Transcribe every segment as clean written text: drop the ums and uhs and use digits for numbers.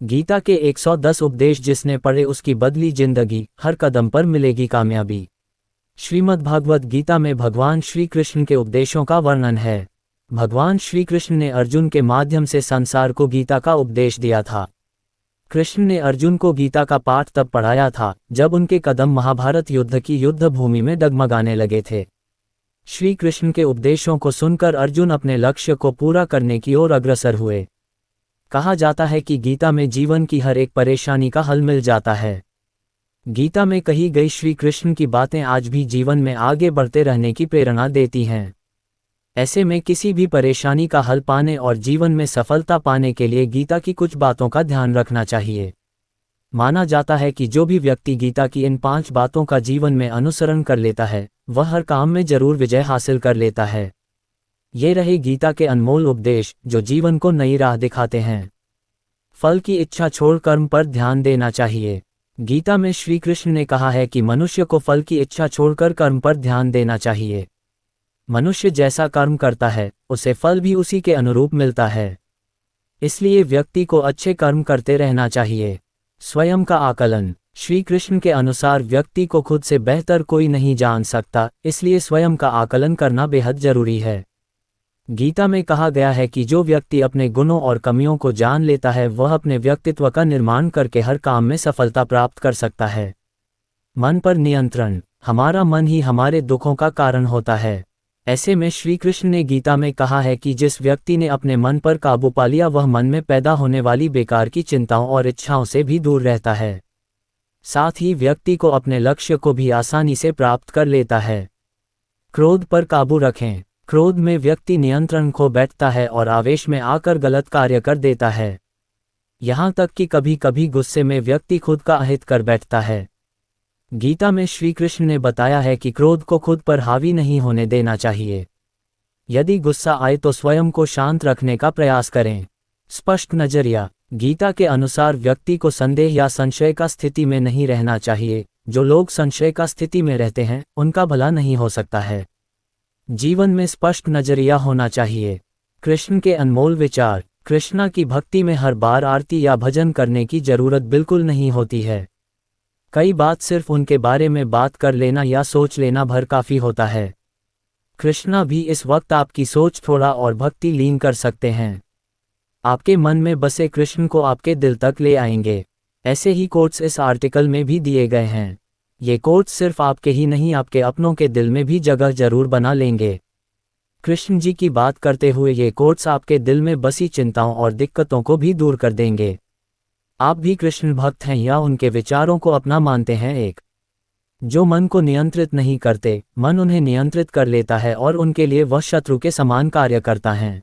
गीता के 110 उपदेश जिसने पढ़े उसकी बदली जिंदगी, हर कदम पर मिलेगी कामयाबी। श्रीमद् भागवत गीता में भगवान श्री कृष्ण के उपदेशों का वर्णन है। भगवान श्री कृष्ण ने अर्जुन के माध्यम से संसार को गीता का उपदेश दिया था। कृष्ण ने अर्जुन को गीता का पाठ तब पढ़ाया था जब उनके कदम महाभारत युद्ध की युद्ध भूमि में डगमगाने लगे थे। श्री कृष्ण के उपदेशों को सुनकर अर्जुन अपने लक्ष्य को पूरा करने की ओर अग्रसर हुए। कहा जाता है कि गीता में जीवन की हर एक परेशानी का हल मिल जाता है। गीता में कही गई श्री कृष्ण की बातें आज भी जीवन में आगे बढ़ते रहने की प्रेरणा देती हैं। ऐसे में किसी भी परेशानी का हल पाने और जीवन में सफलता पाने के लिए गीता की कुछ बातों का ध्यान रखना चाहिए। माना जाता है कि जो भी व्यक्ति गीता की इन 5 बातों का जीवन में अनुसरण कर लेता है, वह हर काम में जरूर विजय हासिल कर लेता है। ये रहे गीता के अनमोल उपदेश जो जीवन को नई राह दिखाते हैं। फल की इच्छा छोड़ कर्म पर ध्यान देना चाहिए। गीता में श्री कृष्ण ने कहा है कि मनुष्य को फल की इच्छा छोड़कर कर्म पर ध्यान देना चाहिए। मनुष्य जैसा कर्म करता है उसे फल भी उसी के अनुरूप मिलता है। इसलिए व्यक्ति को अच्छे कर्म करते रहना चाहिए। स्वयं का आकलन। श्री कृष्ण के अनुसार व्यक्ति को खुद से बेहतर कोई नहीं जान सकता, इसलिए स्वयं का आकलन करना बेहद जरूरी है। गीता में कहा गया है कि जो व्यक्ति अपने गुणों और कमियों को जान लेता है वह अपने व्यक्तित्व का निर्माण करके हर काम में सफलता प्राप्त कर सकता है। मन पर नियंत्रण। हमारा मन ही हमारे दुखों का कारण होता है। ऐसे में श्री कृष्ण ने गीता में कहा है कि जिस व्यक्ति ने अपने मन पर काबू पा लिया वह मन में पैदा होने वाली बेकार की चिंताओं और इच्छाओं से भी दूर रहता है। साथ ही व्यक्ति को अपने लक्ष्य को भी आसानी से प्राप्त कर लेता है। क्रोध पर काबू रखें। क्रोध में व्यक्ति नियंत्रण खो बैठता है और आवेश में आकर गलत कार्य कर देता है। यहाँ तक कि कभी कभी गुस्से में व्यक्ति खुद का अहित कर बैठता है। गीता में श्री कृष्ण ने बताया है कि क्रोध को खुद पर हावी नहीं होने देना चाहिए। यदि गुस्सा आए तो स्वयं को शांत रखने का प्रयास करें। स्पष्ट नजरिया। गीता के अनुसार व्यक्ति को संदेह या संशय का स्थिति में नहीं रहना चाहिए। जो लोग संशय का स्थिति में रहते हैं उनका भला नहीं हो सकता है। जीवन में स्पष्ट नजरिया होना चाहिए। कृष्ण के अनमोल विचार। कृष्णा की भक्ति में हर बार आरती या भजन करने की जरूरत बिल्कुल नहीं होती है। कई बात सिर्फ उनके बारे में बात कर लेना या सोच लेना भर काफी होता है। कृष्णा भी इस वक्त आपकी सोच थोड़ा और भक्ति लीन कर सकते हैं। आपके मन में बसे कृष्ण को आपके दिल तक ले आएंगे। ऐसे ही कोट्स इस आर्टिकल में भी दिए गए हैं। ये कोट्स सिर्फ आपके ही नहीं आपके अपनों के दिल में भी जगह जरूर बना लेंगे। कृष्ण जी की बात करते हुए ये कोट्स आपके दिल में बसी चिंताओं और दिक्कतों को भी दूर कर देंगे। आप भी कृष्ण भक्त हैं या उनके विचारों को अपना मानते हैं? एक जो मन को नियंत्रित नहीं करते, मन उन्हें नियंत्रित कर लेता है और उनके लिए वह शत्रु के समान कार्य करता है।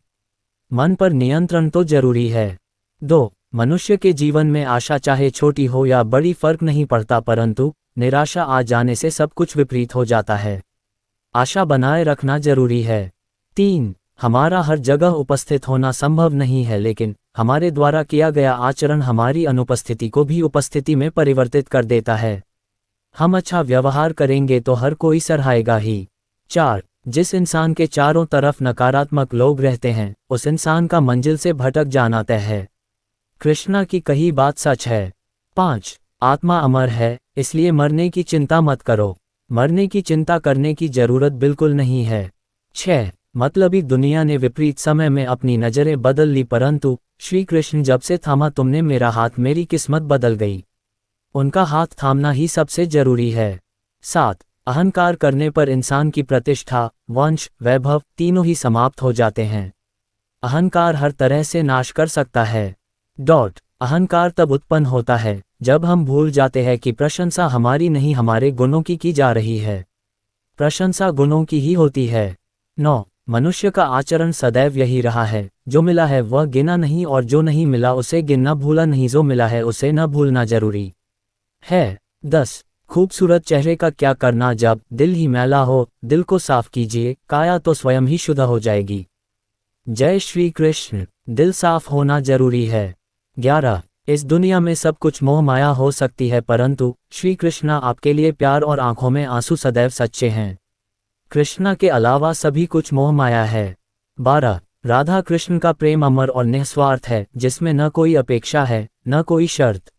मन पर नियंत्रण तो जरूरी है। 2 मनुष्य के जीवन में आशा चाहे छोटी हो या बड़ी फर्क नहीं पड़ता, परंतु निराशा आ जाने से सब कुछ विपरीत हो जाता है। आशा बनाए रखना जरूरी है। 3 हमारा हर जगह उपस्थित होना संभव नहीं है, लेकिन हमारे द्वारा किया गया आचरण हमारी अनुपस्थिति को भी उपस्थिति में परिवर्तित कर देता है। हम अच्छा व्यवहार करेंगे तो हर कोई सराहेगा ही। 4 जिस इंसान के चारों तरफ नकारात्मक लोग रहते हैं उस इंसान का मंजिल से भटक जाना तय है। कृष्णा की कही बात सच है। 5 आत्मा अमर है, इसलिए मरने की चिंता मत करो। मरने की चिंता करने की जरूरत बिल्कुल नहीं है। 6 मतलबी दुनिया ने विपरीत समय में अपनी नजरें बदल ली, परंतु श्री कृष्ण जब से थामा तुमने मेरा हाथ, मेरी किस्मत बदल गई। उनका हाथ थामना ही सबसे जरूरी है। 7 अहंकार करने पर इंसान की प्रतिष्ठा, वंश, वैभव तीनों ही समाप्त हो जाते हैं। अहंकार हर तरह से नाश कर सकता है। अहंकार तब उत्पन्न होता है जब हम भूल जाते हैं कि प्रशंसा हमारी नहीं हमारे गुणों की जा रही है। प्रशंसा गुणों की ही होती है। 9 मनुष्य का आचरण सदैव यही रहा है, जो मिला है वह गिना नहीं और जो नहीं मिला उसे गिनना भूला नहीं, जो मिला है उसे न भूलना जरूरी है। 10 खूबसूरत चेहरे का क्या करना जब दिल ही मैला हो। दिल को साफ कीजिए, काया तो स्वयं ही शुद्ध हो जाएगी। जय श्री कृष्ण। दिल साफ होना जरूरी है। 11 इस दुनिया में सब कुछ मोह माया हो सकती है, परंतु श्री कृष्णा आपके लिए प्यार और आंखों में आंसू सदैव सच्चे हैं। कृष्णा के अलावा सभी कुछ मोह माया है। 12 राधा कृष्ण का प्रेम अमर और निस्वार्थ है, जिसमें न कोई अपेक्षा है, न कोई शर्त।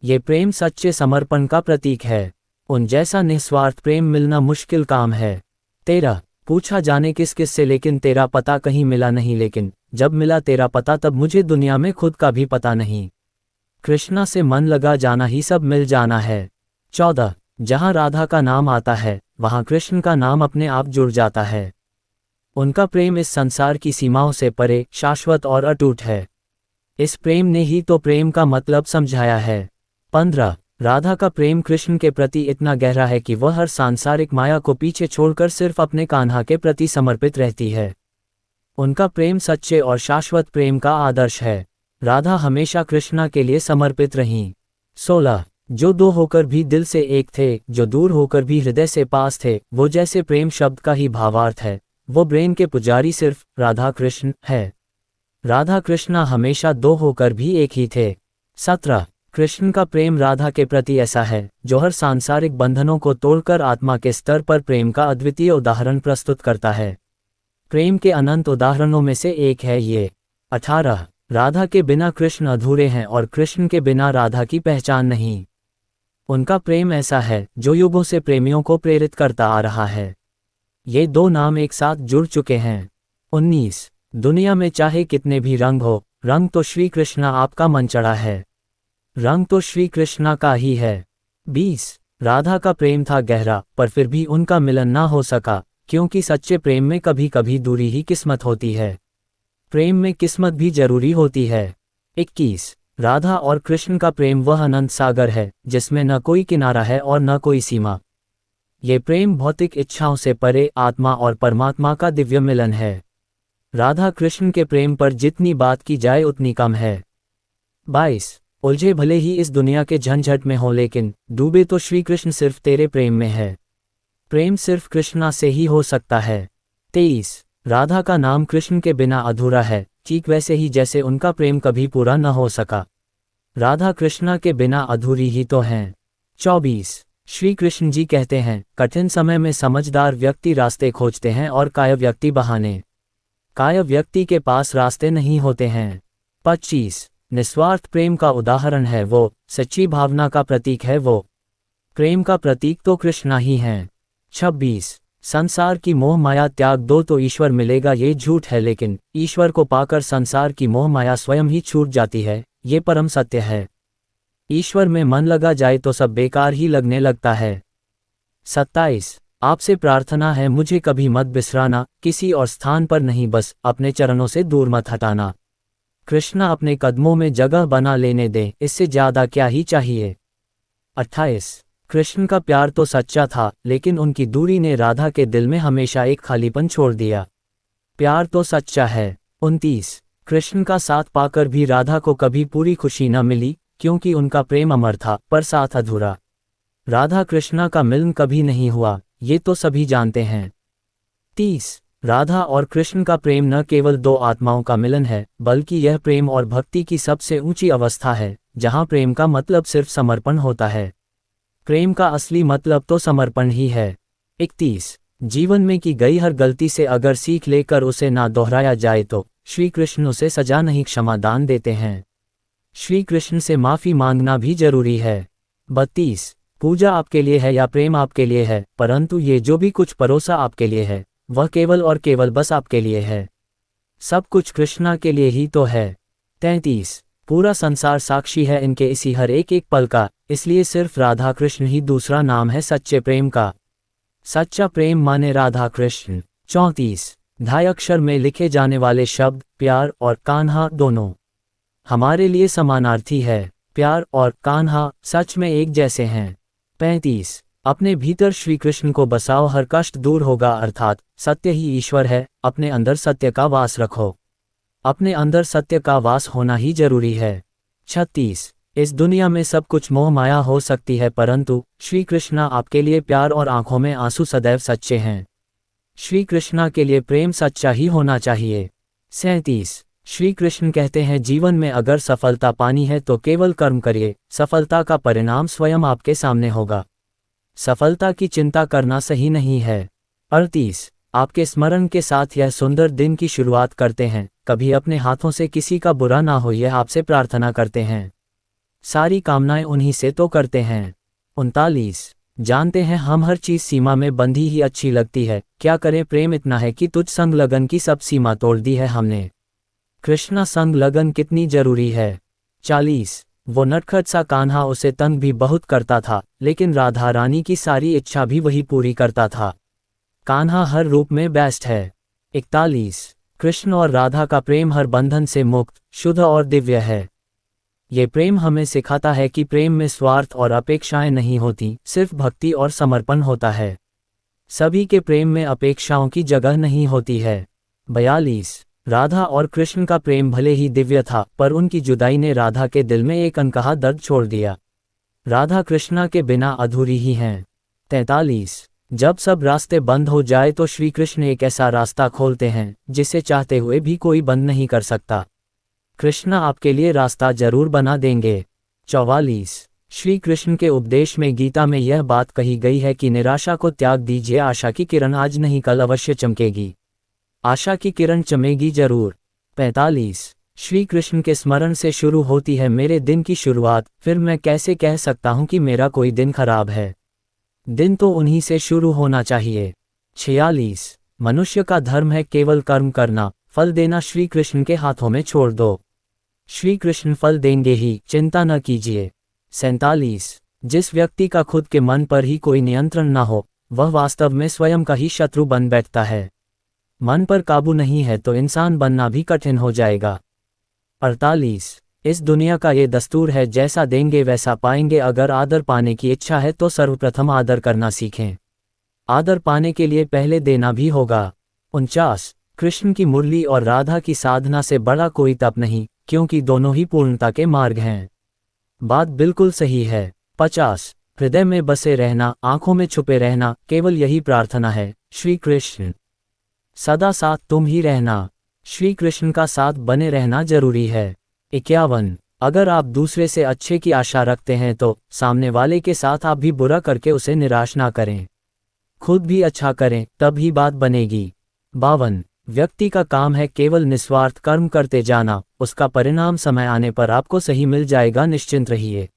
ये प्रेम सच्चे समर्पण का प्रतीक है। उन जैसा निस्वार्थ प्रेम मिलना मुश्किल काम है। 13 पूछा जाने किस किस से, लेकिन तेरा पता कहीं मिला नहीं, लेकिन जब मिला तेरा पता तब मुझे दुनिया में खुद का भी पता नहीं। कृष्णा से मन लगा जाना ही सब मिल जाना है। 14 जहाँ राधा का नाम आता है वहाँ कृष्ण का नाम अपने आप जुड़ जाता है। उनका प्रेम इस संसार की सीमाओं से परे, शाश्वत और अटूट है। इस प्रेम ने ही तो प्रेम का मतलब समझाया है। 15 राधा का प्रेम कृष्ण के प्रति इतना गहरा है कि वह हर सांसारिक माया को पीछे छोड़कर सिर्फ अपने कान्हा के प्रति समर्पित रहती है। उनका प्रेम सच्चे और शाश्वत प्रेम का आदर्श है। राधा हमेशा कृष्णा के लिए समर्पित रहीं। 16 जो दो होकर भी दिल से एक थे, जो दूर होकर भी हृदय से पास थे, वो जैसे प्रेम शब्द का ही भावार्थ है, वो ब्रेन के पुजारी सिर्फ राधा कृष्ण है। राधा कृष्णा हमेशा दो होकर भी एक ही थे। 17 कृष्ण का प्रेम राधा के प्रति ऐसा है जो हर सांसारिक बंधनों को तोड़कर आत्मा के स्तर पर प्रेम का अद्वितीय उदाहरण प्रस्तुत करता है। प्रेम के अनंत उदाहरणों में से एक है ये। 18 राधा के बिना कृष्ण अधूरे हैं और कृष्ण के बिना राधा की पहचान नहीं। उनका प्रेम ऐसा है जो युगों से प्रेमियों को प्रेरित करता आ रहा है। ये दो नाम एक साथ जुड़ चुके हैं। 19 दुनिया में चाहे कितने भी रंग हो, रंग तो श्री कृष्णा आपका मन चढ़ा है। रंग तो श्री कृष्णा का ही है। 20 राधा का प्रेम था गहरा, पर फिर भी उनका मिलन ना हो सका, क्योंकि सच्चे प्रेम में कभी कभी दूरी ही किस्मत होती है। प्रेम में किस्मत भी जरूरी होती है। 21 राधा और कृष्ण का प्रेम वह अनंत सागर है जिसमें न कोई किनारा है और न कोई सीमा। ये प्रेम भौतिक इच्छाओं से परे आत्मा और परमात्मा का दिव्य मिलन है। राधा कृष्ण के प्रेम पर जितनी बात की जाए उतनी कम है। 22 उलझे भले ही इस दुनिया के झंझट में हो, लेकिन डूबे तो श्री कृष्ण सिर्फ तेरे प्रेम में है। प्रेम सिर्फ कृष्णा से ही हो सकता है। 23 राधा का नाम कृष्ण के बिना अधूरा है, ठीक वैसे ही जैसे उनका प्रेम कभी पूरा न हो सका। राधा कृष्णा के बिना अधूरी ही तो हैं। 24 श्री कृष्ण जी कहते हैं, कठिन समय में समझदार व्यक्ति रास्ते खोजते हैं और कायर व्यक्ति बहाने। कायर व्यक्ति के पास रास्ते नहीं होते हैं। 25 निस्वार्थ प्रेम का उदाहरण है वो, सच्ची भावना का प्रतीक है वो। प्रेम का प्रतीक तो कृष्णा ही हैं। 26 संसार की मोह माया त्याग दो तो ईश्वर मिलेगा, ये झूठ है, लेकिन ईश्वर को पाकर संसार की मोह माया स्वयं ही छूट जाती है, ये परम सत्य है। ईश्वर में मन लगा जाए तो सब बेकार ही लगने लगता है। 27 आपसे प्रार्थना है मुझे कभी मत बिसराना, किसी और स्थान पर नहीं, बस अपने चरणों से दूर मत हटाना। कृष्णा अपने कदमों में जगह बना लेने दें, इससे ज्यादा क्या ही चाहिए। 28 कृष्ण का प्यार तो सच्चा था, लेकिन उनकी दूरी ने राधा के दिल में हमेशा एक खालीपन छोड़ दिया। प्यार तो सच्चा है। 29 कृष्ण का साथ पाकर भी राधा को कभी पूरी खुशी न मिली, क्योंकि उनका प्रेम अमर था पर साथ अधूरा। राधा कृष्णा का मिलन कभी नहीं हुआ, ये तो सभी जानते हैं। 30 राधा और कृष्ण का प्रेम न केवल दो आत्माओं का मिलन है, बल्कि यह प्रेम और भक्ति की सबसे ऊंची अवस्था है, जहां प्रेम का मतलब सिर्फ समर्पण होता है। प्रेम का असली मतलब तो समर्पण ही है। 31 जीवन में की गई हर गलती से अगर सीख लेकर उसे ना दोहराया जाए तो श्री कृष्ण उसे सजा नहीं क्षमा दान देते हैं। श्री कृष्ण से माफी मांगना भी जरूरी है। 32 पूजा आपके लिए है या प्रेम आपके लिए है, परंतु ये जो भी कुछ परोसा आपके लिए है वह केवल और केवल बस आपके लिए है। सब कुछ कृष्णा के लिए ही तो है। 33 पूरा संसार साक्षी है इनके इसी हर एक एक पल का, इसलिए सिर्फ राधा कृष्ण ही दूसरा नाम है सच्चे प्रेम का। सच्चा प्रेम माने राधा कृष्ण। 34 ढाई अक्षर में लिखे जाने वाले शब्द प्यार और कान्हा दोनों हमारे लिए समानार्थी है। प्यार और कान्हा सच में एक जैसे हैं। 35 अपने भीतर श्री कृष्ण को बसाओ, हर कष्ट दूर होगा, अर्थात सत्य ही ईश्वर है, अपने अंदर सत्य का वास रखो। अपने अंदर सत्य का वास होना ही जरूरी है। 36 इस दुनिया में सब कुछ मोह माया हो सकती है, परंतु श्री कृष्णा आपके लिए प्यार और आंखों में आंसू सदैव सच्चे हैं। श्री कृष्णा के लिए प्रेम सच्चा ही होना चाहिए। 37 श्री कृष्ण कहते हैं, जीवन में अगर सफलता पानी है तो केवल कर्म करिए, सफलता का परिणाम स्वयं आपके सामने होगा। सफलता की चिंता करना सही नहीं है। 38 आपके स्मरण के साथ यह सुंदर दिन की शुरुआत करते हैं, कभी अपने हाथों से किसी का बुरा ना हो यह आपसे प्रार्थना करते हैं। सारी कामनाएं उन्हीं से तो करते हैं। 39 जानते हैं हम हर चीज सीमा में बंधी ही अच्छी लगती है, क्या करें प्रेम इतना है कि तुझ संग लगन की सब सीमा तोड़ दी है हमने। कृष्णा संग लगन कितनी जरूरी है। 40 वो नटखट सा कान्हा उसे तंग भी बहुत करता था, लेकिन राधा रानी की सारी इच्छा भी वही पूरी करता था। कान्हा हर रूप में बेस्ट है। 41 कृष्ण और राधा का प्रेम हर बंधन से मुक्त, शुद्ध और दिव्य है। ये प्रेम हमें सिखाता है कि प्रेम में स्वार्थ और अपेक्षाएं नहीं होती, सिर्फ भक्ति और समर्पण होता है। सभी के प्रेम में अपेक्षाओं की जगह नहीं होती है। 42 राधा और कृष्ण का प्रेम भले ही दिव्य था, पर उनकी जुदाई ने राधा के दिल में एक अनकहा दर्द छोड़ दिया। राधा कृष्णा के बिना अधूरी ही हैं। 43 जब सब रास्ते बंद हो जाए तो श्री कृष्ण एक ऐसा रास्ता खोलते हैं जिसे चाहते हुए भी कोई बंद नहीं कर सकता। कृष्णा आपके लिए रास्ता जरूर बना देंगे। 44 श्री कृष्ण के उपदेश में गीता में यह बात कही गई है कि निराशा को त्याग दीजिए, आशा की किरण आज नहीं कल अवश्य चमकेगी। आशा की किरण चमेगी जरूर। 45 श्री कृष्ण के स्मरण से शुरू होती है मेरे दिन की शुरुआत, फिर मैं कैसे कह सकता हूं कि मेरा कोई दिन खराब है। दिन तो उन्हीं से शुरू होना चाहिए। 46 मनुष्य का धर्म है केवल कर्म करना, फल देना श्री कृष्ण के हाथों में छोड़ दो। श्री कृष्ण फल देंगे ही, चिंता न कीजिए। 47 जिस व्यक्ति का खुद के मन पर ही कोई नियंत्रण ना हो, वह वास्तव में स्वयं का ही शत्रु बन बैठता है। मन पर काबू नहीं है तो इंसान बनना भी कठिन हो जाएगा। 48 इस दुनिया का ये दस्तूर है जैसा देंगे वैसा पाएंगे, अगर आदर पाने की इच्छा है तो सर्वप्रथम आदर करना सीखें। आदर पाने के लिए पहले देना भी होगा। 49 कृष्ण की मुरली और राधा की साधना से बड़ा कोई तप नहीं, क्योंकि दोनों ही पूर्णता के मार्ग हैं। बात बिल्कुल सही है। 50 हृदय में बसे रहना, आंखों में छुपे रहना, केवल यही प्रार्थना है श्री कृष्ण सदा साथ तुम ही रहना। श्री कृष्ण का साथ बने रहना जरूरी है। 51 अगर आप दूसरे से अच्छे की आशा रखते हैं तो सामने वाले के साथ आप भी बुरा करके उसे निराश ना करें, खुद भी अच्छा करें, तब ही बात बनेगी। 52 व्यक्ति का काम है केवल निस्वार्थ कर्म करते जाना, उसका परिणाम समय आने पर आपको सही मिल जाएगा, निश्चिंत रहिए।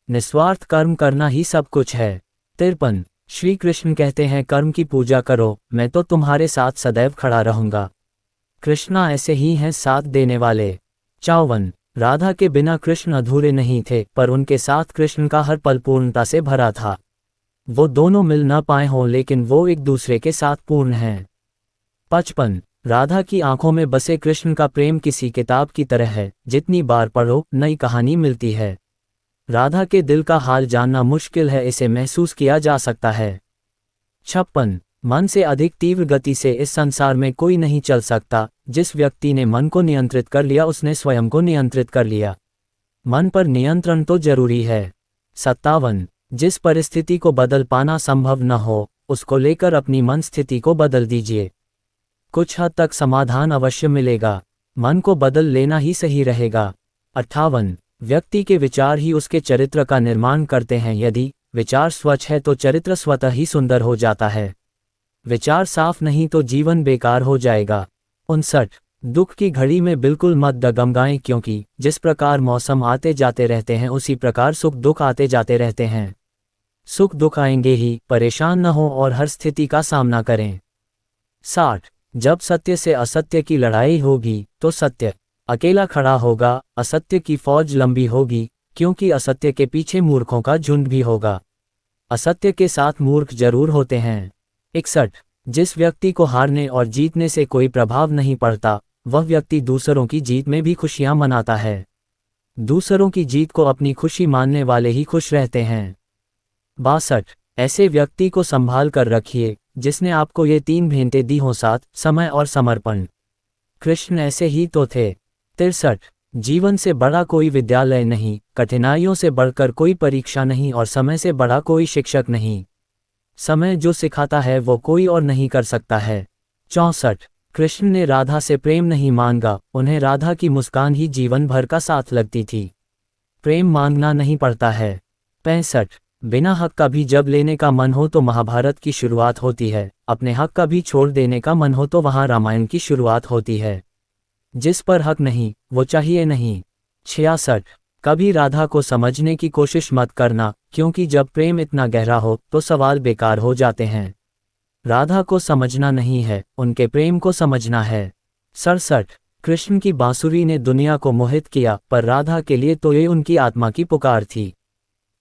निस्वार्थ कर्म करना ही सब कुछ है। 53 श्री कृष्ण कहते हैं कर्म की पूजा करो, मैं तो तुम्हारे साथ सदैव खड़ा रहूंगा। कृष्णा ऐसे ही हैं साथ देने वाले। 54 राधा के बिना कृष्ण अधूरे नहीं थे, पर उनके साथ कृष्ण का हर पल पूर्णता से भरा था। वो दोनों मिल न पाए हों लेकिन वो एक दूसरे के साथ पूर्ण हैं। 55 राधा की आंखों में बसे कृष्ण का प्रेम किसी किताब की तरह है, जितनी बार पढ़ो नई कहानी मिलती है। राधा के दिल का हाल जानना मुश्किल है, इसे महसूस किया जा सकता है। 56 मन से अधिक तीव्र गति से इस संसार में कोई नहीं चल सकता, जिस व्यक्ति ने मन को नियंत्रित कर लिया उसने स्वयं को नियंत्रित कर लिया। मन पर नियंत्रण तो जरूरी है। 57 जिस परिस्थिति को बदल पाना संभव न हो, उसको लेकर अपनी मन स्थिति को बदल दीजिए, कुछ हद तक समाधान अवश्य मिलेगा। मन को बदल लेना ही सही रहेगा। 58 व्यक्ति के विचार ही उसके चरित्र का निर्माण करते हैं, यदि विचार स्वच्छ है तो चरित्र स्वतः ही सुंदर हो जाता है। विचार साफ नहीं तो जीवन बेकार हो जाएगा। 59 दुख की घड़ी में बिल्कुल मत डगमगाएं, क्योंकि जिस प्रकार मौसम आते जाते रहते हैं उसी प्रकार सुख दुख आते जाते रहते हैं। सुख दुख आएंगे ही, परेशान न हो और हर स्थिति का सामना करें। 60 जब सत्य से असत्य की लड़ाई होगी तो सत्य अकेला खड़ा होगा, असत्य की फौज लंबी होगी, क्योंकि असत्य के पीछे मूर्खों का झुंड भी होगा। असत्य के साथ मूर्ख जरूर होते हैं। 61 जिस व्यक्ति को हारने और जीतने से कोई प्रभाव नहीं पड़ता, वह व्यक्ति दूसरों की जीत में भी खुशियां मनाता है। दूसरों की जीत को अपनी खुशी मानने वाले ही खुश रहते हैं। 62 ऐसे व्यक्ति को संभाल कर रखिए जिसने आपको ये 3 भेंटें दी हों, साथ, समय और समर्पण। कृष्ण ऐसे ही तो थे। 63 जीवन से बड़ा कोई विद्यालय नहीं, कठिनाइयों से बढ़कर कोई परीक्षा नहीं और समय से बड़ा कोई शिक्षक नहीं। समय जो सिखाता है वो कोई और नहीं कर सकता है। 64 कृष्ण ने राधा से प्रेम नहीं मांगा, उन्हें राधा की मुस्कान ही जीवन भर का साथ लगती थी। प्रेम मांगना नहीं पड़ता है। 65 बिना हक का भी जब लेने का मन हो तो महाभारत की शुरुआत होती है, अपने हक का भी छोड़ देने का मन हो तो वहाँ रामायण की शुरुआत होती है। जिस पर हक नहीं वो चाहिए नहीं। 66। कभी राधा को समझने की कोशिश मत करना, क्योंकि जब प्रेम इतना गहरा हो तो सवाल बेकार हो जाते हैं। राधा को समझना नहीं है, उनके प्रेम को समझना है। 67। कृष्ण की बांसुरी ने दुनिया को मोहित किया, पर राधा के लिए तो ये उनकी आत्मा की पुकार थी।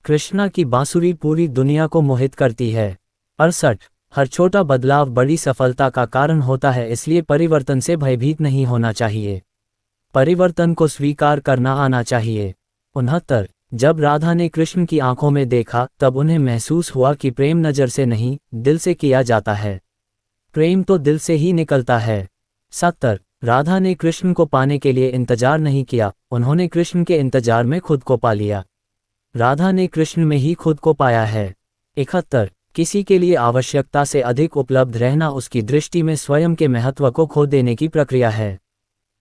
कृष्णा की बांसुरी पूरी दुनिया को मोहित करती है। 68। हर छोटा बदलाव बड़ी सफलता का कारण होता है, इसलिए परिवर्तन से भयभीत नहीं होना चाहिए। परिवर्तन को स्वीकार करना आना चाहिए। 69। जब राधा ने कृष्ण की आंखों में देखा तब उन्हें महसूस हुआ कि प्रेम नज़र से नहीं, दिल से किया जाता है। प्रेम तो दिल से ही निकलता है। 70। राधा ने कृष्ण को पाने के लिए इंतजार नहीं किया, उन्होंने कृष्ण के इंतजार में खुद को पा लिया। राधा ने कृष्ण में ही खुद को पाया है। 71। किसी के लिए आवश्यकता से अधिक उपलब्ध रहना उसकी दृष्टि में स्वयं के महत्व को खो देने की प्रक्रिया है।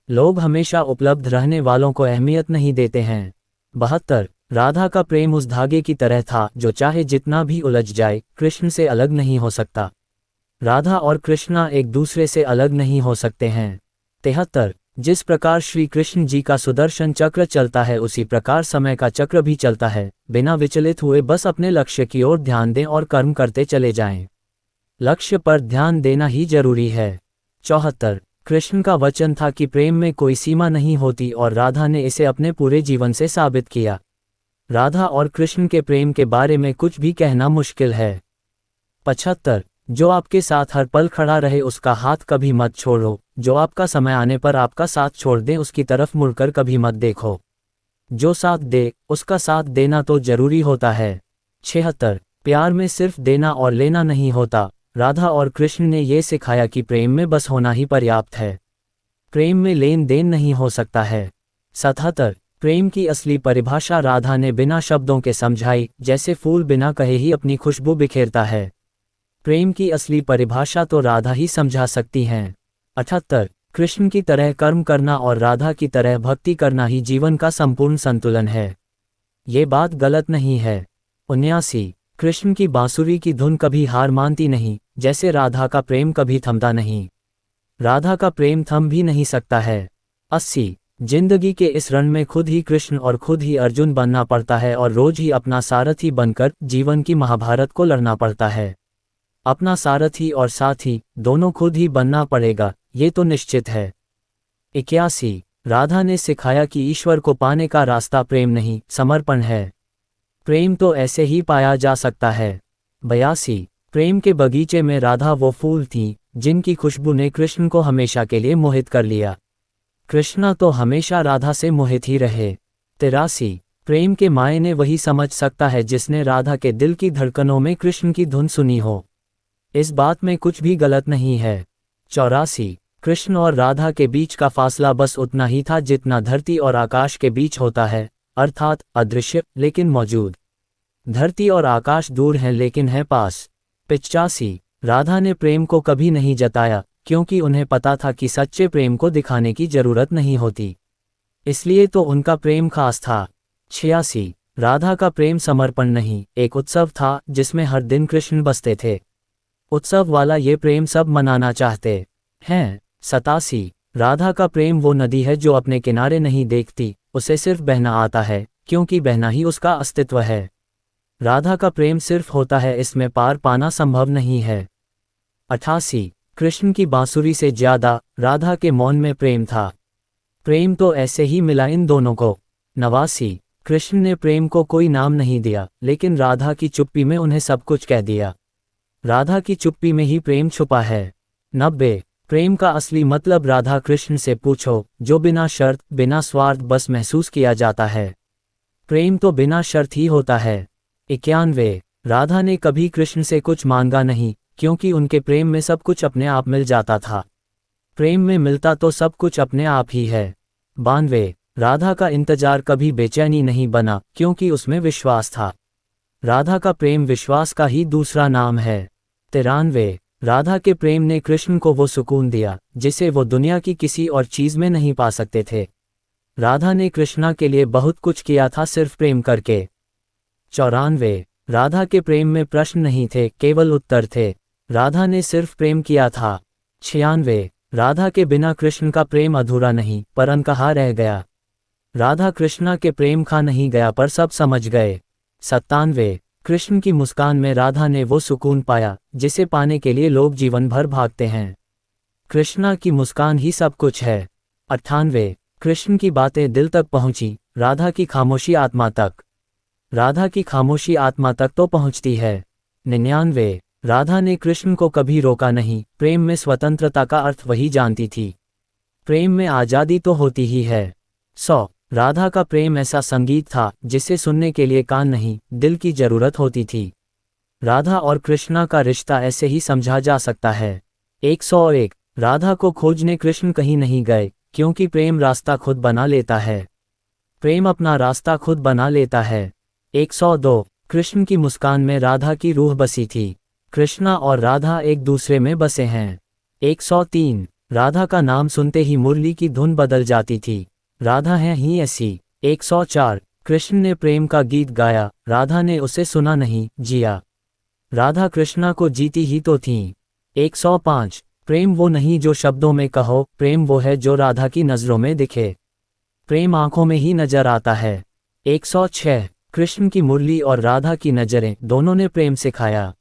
लोग हमेशा उपलब्ध रहने वालों को अहमियत नहीं देते हैं। 72। राधा का प्रेम उस धागे की तरह था जो चाहे जितना भी उलझ जाए कृष्ण से अलग नहीं हो सकता। राधा और कृष्णा एक दूसरे से अलग नहीं हो सकते हैं। 73। जिस प्रकार श्री कृष्ण जी का सुदर्शन चक्र चलता है उसी प्रकार समय का चक्र भी चलता है, बिना विचलित हुए बस अपने लक्ष्य की ओर ध्यान दें और कर्म करते चले जाएं। लक्ष्य पर ध्यान देना ही जरूरी है। 74। कृष्ण का वचन था कि प्रेम में कोई सीमा नहीं होती और राधा ने इसे अपने पूरे जीवन से साबित किया। राधा और कृष्ण के प्रेम के बारे में कुछ भी कहना मुश्किल है। 75। जो आपके साथ हर पल खड़ा रहे उसका हाथ कभी मत छोड़ो, जो आपका समय आने पर आपका साथ छोड़ दे उसकी तरफ मुड़कर कभी मत देखो। जो साथ दे उसका साथ देना तो जरूरी होता है। 76। प्यार में सिर्फ देना और लेना नहीं होता, राधा और कृष्ण ने ये सिखाया कि प्रेम में बस होना ही पर्याप्त है। प्रेम में लेन देन नहीं हो सकता है। 77। प्रेम की असली परिभाषा राधा ने बिना शब्दों के समझाई, जैसे फूल बिना कहे ही अपनी खुशबू बिखेरता है। प्रेम की असली परिभाषा तो राधा ही समझा सकती हैं। 78। कृष्ण की तरह कर्म करना और राधा की तरह भक्ति करना ही जीवन का संपूर्ण संतुलन है। ये बात गलत नहीं है। 79। कृष्ण की बांसुरी की धुन कभी हार मानती नहीं, जैसे राधा का प्रेम कभी थमता नहीं। राधा का प्रेम थम भी नहीं सकता है। 80। जिंदगी के इस रण में खुद ही कृष्ण और खुद ही अर्जुन बनना पड़ता है और रोज ही अपना सारथी बनकर जीवन की महाभारत को लड़ना पड़ता है। अपना सारथी और साथी दोनों खुद ही बनना पड़ेगा, ये तो निश्चित है। 81। राधा ने सिखाया कि ईश्वर को पाने का रास्ता प्रेम नहीं, समर्पण है। प्रेम तो ऐसे ही पाया जा सकता है। 82। प्रेम के बगीचे में राधा वो फूल थी जिनकी खुशबू ने कृष्ण को हमेशा के लिए मोहित कर लिया। कृष्णा तो हमेशा राधा से मोहित ही रहे। 83। प्रेम के मायने वही समझ सकता है जिसने राधा के दिल की धड़कनों में कृष्ण की धुन सुनी हो। इस बात में कुछ भी गलत नहीं है। 84। कृष्ण और राधा के बीच का फासला बस उतना ही था जितना धरती और आकाश के बीच होता है, अर्थात अदृश्य लेकिन मौजूद। धरती और आकाश दूर हैं लेकिन है पास। 85। राधा ने प्रेम को कभी नहीं जताया, क्योंकि उन्हें पता था कि सच्चे प्रेम को दिखाने की जरूरत नहीं होती, इसलिए तो उनका प्रेम खास था। 86। राधा का प्रेम समर्पण नहीं, एक उत्सव था जिसमें हर दिन कृष्ण बसते थे। उत्सव वाला ये प्रेम सब मनाना चाहते हैं। 87। राधा का प्रेम वो नदी है जो अपने किनारे नहीं देखती, उसे सिर्फ बहना आता है, क्योंकि बहना ही उसका अस्तित्व है। राधा का प्रेम सिर्फ होता है, इसमें पार पाना संभव नहीं है। 88। कृष्ण की बांसुरी से ज्यादा राधा के मौन में प्रेम था। प्रेम तो ऐसे ही मिला इन दोनों को। 89। कृष्ण ने प्रेम को कोई नाम नहीं दिया, लेकिन राधा की चुप्पी में उन्हें सब कुछ कह दिया। राधा की चुप्पी में ही प्रेम छुपा है। 90। प्रेम का असली मतलब राधा कृष्ण से पूछो, जो बिना शर्त बिना स्वार्थ बस महसूस किया जाता है। प्रेम तो बिना शर्त ही होता है। 91। राधा ने कभी कृष्ण से कुछ मांगा नहीं, क्योंकि उनके प्रेम में सब कुछ अपने आप मिल जाता था। प्रेम में मिलता तो सब कुछ अपने आप ही है। 92। राधा का इंतजार कभी बेचैनी नहीं बना, क्योंकि उसमें विश्वास था। राधा का प्रेम विश्वास का ही दूसरा नाम है। 93। राधा के प्रेम ने कृष्ण को वो सुकून दिया जिसे वो दुनिया की किसी और चीज में नहीं पा सकते थे। राधा ने कृष्णा के लिए बहुत कुछ किया था सिर्फ प्रेम करके। 94। राधा के प्रेम में प्रश्न नहीं थे, केवल उत्तर थे। राधा ने सिर्फ प्रेम किया था। 96। राधा के बिना कृष्ण का प्रेम अधूरा नहीं, पर अनकहा रह गया। राधा कृष्णा के प्रेम खा नहीं गया, पर सब समझ गए। 97। कृष्ण की मुस्कान में राधा ने वो सुकून पाया जिसे पाने के लिए लोग जीवन भर भागते हैं। कृष्णा की मुस्कान ही सब कुछ है। 98। कृष्ण की बातें दिल तक पहुंची, राधा की खामोशी आत्मा तक। राधा की खामोशी आत्मा तक तो पहुंचती है। 99। राधा ने कृष्ण को कभी रोका नहीं, प्रेम में स्वतंत्रता का अर्थ वही जानती थी। प्रेम में आज़ादी तो होती ही है। 100। राधा का प्रेम ऐसा संगीत था जिसे सुनने के लिए कान नहीं, दिल की जरूरत होती थी। राधा और कृष्णा का रिश्ता ऐसे ही समझा जा सकता है। 101। राधा को खोजने कृष्ण कहीं नहीं गए, क्योंकि प्रेम रास्ता खुद बना लेता है। प्रेम अपना रास्ता खुद बना लेता है। 102। कृष्ण की मुस्कान में राधा की रूह बसी थी। कृष्णा और राधा एक दूसरे में बसे हैं। 103। राधा का नाम सुनते ही मुरली की धुन बदल जाती थी। राधा है ही ऐसी। 104। कृष्ण ने प्रेम का गीत गाया, राधा ने उसे सुना नहीं, जिया। राधा कृष्णा को जीती ही तो थीं। 105। प्रेम वो नहीं जो शब्दों में कहो, प्रेम वो है जो राधा की नज़रों में दिखे। प्रेम आंखों में ही नजर आता है। 106। कृष्ण की मुरली और राधा की नजरें, दोनों ने प्रेम सिखाया।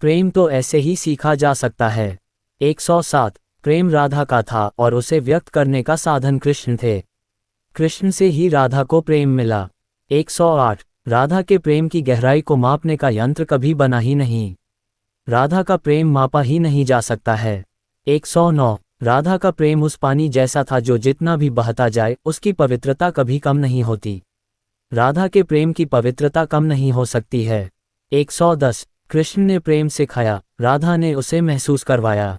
प्रेम तो ऐसे ही सीखा जा सकता है। 107। प्रेम राधा का था और उसे व्यक्त करने का साधन कृष्ण थे। कृष्ण से ही राधा को प्रेम मिला। 108। राधा के प्रेम की गहराई को मापने का यंत्र कभी बना ही नहीं। राधा का प्रेम मापा ही नहीं जा सकता है। 109। राधा का प्रेम उस पानी जैसा था जो जितना भी बहता जाए उसकी पवित्रता कभी कम नहीं होती। राधा के प्रेम की पवित्रता कम नहीं हो सकती है। 110। कृष्ण ने प्रेम सिखाया, राधा ने उसे महसूस करवाया।